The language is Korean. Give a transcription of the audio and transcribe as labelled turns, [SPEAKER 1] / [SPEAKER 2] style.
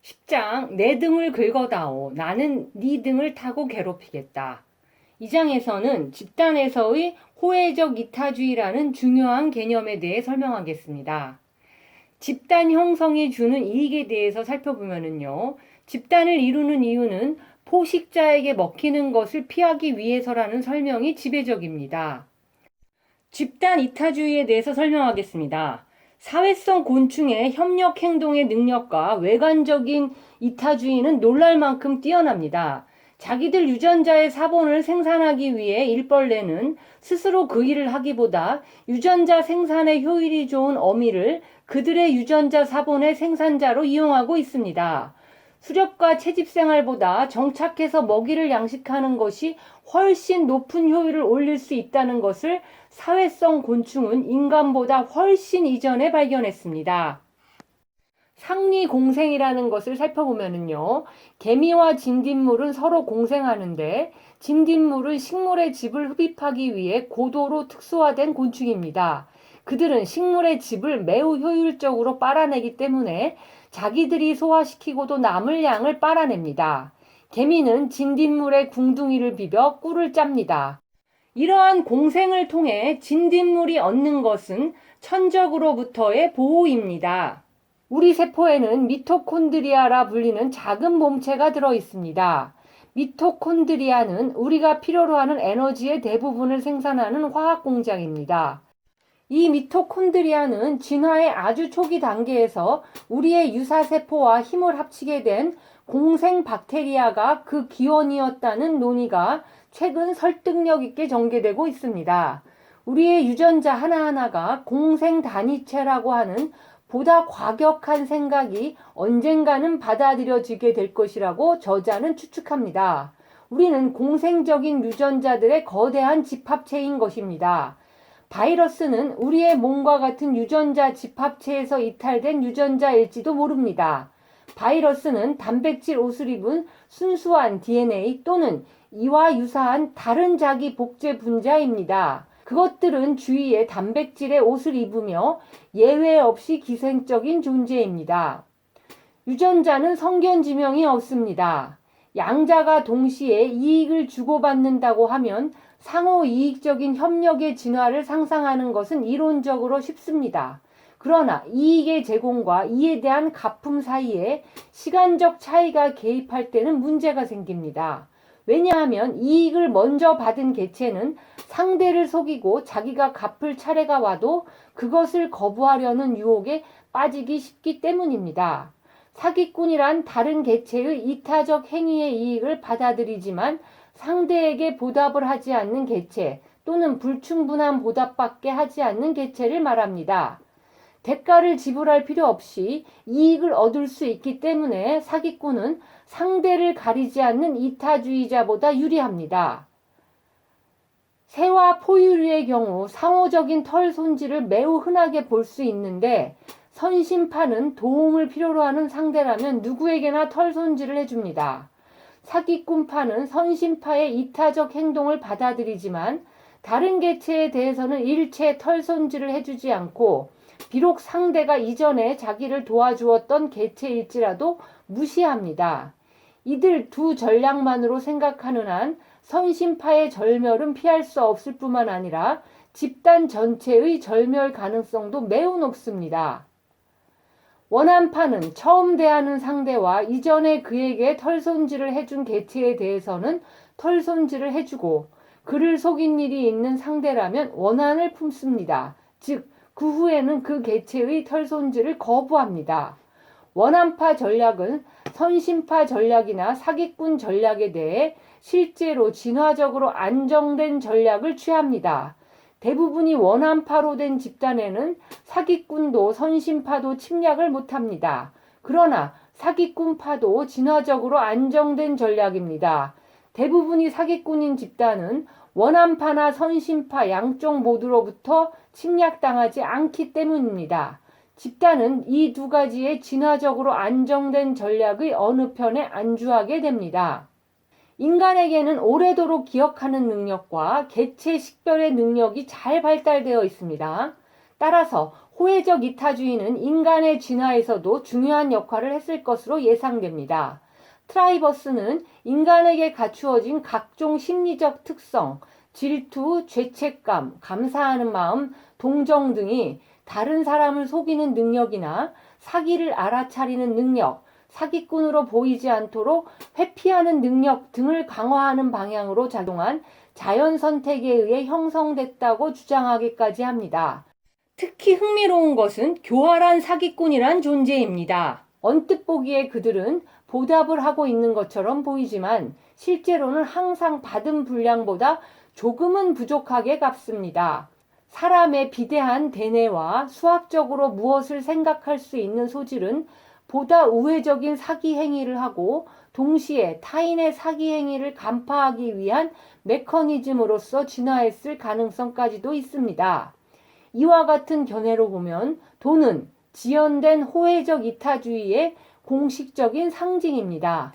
[SPEAKER 1] 10장 내 등을 긁어다오. 나는 네 등을 타고 괴롭히겠다. 이 장에서는 집단에서의 호혜적 이타주의라는 중요한 개념에 대해 설명하겠습니다. 집단 형성이 주는 이익에 대해서 살펴보면요. 집단을 이루는 이유는 포식자에게 먹히는 것을 피하기 위해서라는 설명이 지배적입니다. 집단 이타주의에 대해서 설명하겠습니다. 사회성 곤충의 협력 행동의 능력과 외관적인 이타주의는 놀랄 만큼 뛰어납니다. 자기들 유전자의 사본을 생산하기 위해 일벌레는 스스로 그 일을 하기보다 유전자 생산에 효율이 좋은 어미를 그들의 유전자 사본의 생산자로 이용하고 있습니다. 수렵과 채집생활보다 정착해서 먹이를 양식하는 것이 훨씬 높은 효율을 올릴 수 있다는 것을 사회성 곤충은 인간보다 훨씬 이전에 발견했습니다. 상리공생이라는 것을 살펴보면요. 개미와 진딧물은 서로 공생하는데 진딧물은 식물의 즙을 흡입하기 위해 고도로 특수화된 곤충입니다. 그들은 식물의 즙을 매우 효율적으로 빨아내기 때문에 자기들이 소화시키고도 남을 양을 빨아냅니다. 개미는 진딧물의 궁둥이를 비벼 꿀을 짭니다. 이러한 공생을 통해 진딧물이 얻는 것은 천적으로부터의 보호입니다. 우리 세포에는 미토콘드리아라 불리는 작은 몸체가 들어 있습니다. 미토콘드리아는 우리가 필요로 하는 에너지의 대부분을 생산하는 화학 공장입니다. 이 미토콘드리아는 진화의 아주 초기 단계에서 우리의 유사세포와 힘을 합치게 된 공생 박테리아가 그 기원이었다는 논의가 최근 설득력 있게 전개되고 있습니다. 우리의 유전자 하나하나가 공생 단위체라고 하는 보다 과격한 생각이 언젠가는 받아들여지게 될 것이라고 저자는 추측합니다. 우리는 공생적인 유전자들의 거대한 집합체인 것입니다. 바이러스는 우리의 몸과 같은 유전자 집합체에서 이탈된 유전자일지도 모릅니다. 바이러스는 단백질 옷을 입은 순수한 DNA 또는 이와 유사한 다른 자기 복제 분자입니다. 그것들은 주위에 단백질의 옷을 입으며 예외 없이 기생적인 존재입니다. 유전자는 성견지명이 없습니다. 양자가 동시에 이익을 주고받는다고 하면 상호 이익적인 협력의 진화를 상상하는 것은 이론적으로 쉽습니다. 그러나 이익의 제공과 이에 대한 갚음 사이에 시간적 차이가 개입할 때는 문제가 생깁니다. 왜냐하면 이익을 먼저 받은 개체는 상대를 속이고 자기가 갚을 차례가 와도 그것을 거부하려는 유혹에 빠지기 쉽기 때문입니다. 사기꾼이란 다른 개체의 이타적 행위의 이익을 받아들이지만 상대에게 보답을 하지 않는 개체 또는 불충분한 보답밖에 하지 않는 개체를 말합니다. 대가를 지불할 필요 없이 이익을 얻을 수 있기 때문에 사기꾼은 상대를 가리지 않는 이타주의자보다 유리합니다. 새와 포유류의 경우 상호적인 털 손질을 매우 흔하게 볼 수 있는데 선심파는 도움을 필요로 하는 상대라면 누구에게나 털 손질을 해줍니다. 사기꾼파는 선심파의 이타적 행동을 받아들이지만 다른 개체에 대해서는 일체 털 손질을 해주지 않고 비록 상대가 이전에 자기를 도와주었던 개체일지라도 무시합니다. 이들 두 전략만으로 생각하는 한 선심파의 절멸은 피할 수 없을 뿐만 아니라 집단 전체의 절멸 가능성도 매우 높습니다. 원한파는 처음 대하는 상대와 이전에 그에게 털손질을 해준 개체에 대해서는 털손질을 해주고 그를 속인 일이 있는 상대라면 원한을 품습니다. 즉, 그 후에는 그 개체의 털손질을 거부합니다. 원한파 전략은 선심파 전략이나 사기꾼 전략에 대해 실제로 진화적으로 안정된 전략을 취합니다. 대부분이 원한파로 된 집단에는 사기꾼도 선심파도 침략을 못합니다. 그러나 사기꾼파도 진화적으로 안정된 전략입니다. 대부분이 사기꾼인 집단은 원한파나 선심파 양쪽 모두로부터 침략당하지 않기 때문입니다. 집단은 이 두 가지의 진화적으로 안정된 전략의 어느 편에 안주하게 됩니다. 인간에게는 오래도록 기억하는 능력과 개체 식별의 능력이 잘 발달되어 있습니다. 따라서 호혜적 이타주의는 인간의 진화에서도 중요한 역할을 했을 것으로 예상됩니다. 트라이버스는 인간에게 갖추어진 각종 심리적 특성, 질투, 죄책감, 감사하는 마음, 동정 등이 다른 사람을 속이는 능력이나 사기를 알아차리는 능력, 사기꾼으로 보이지 않도록 회피하는 능력 등을 강화하는 방향으로 작용한 자연 선택에 의해 형성됐다고 주장하기까지 합니다. 특히 흥미로운 것은 교활한 사기꾼이란 존재입니다. 언뜻 보기에 그들은 보답을 하고 있는 것처럼 보이지만 실제로는 항상 받은 분량보다 조금은 부족하게 갚습니다. 사람의 비대한 대뇌와 수학적으로 무엇을 생각할 수 있는 소질은 보다 우회적인 사기 행위를 하고 동시에 타인의 사기 행위를 간파하기 위한 메커니즘으로서 진화했을 가능성까지도 있습니다. 이와 같은 견해로 보면 돈은 지연된 호혜적 이타주의의 공식적인 상징입니다.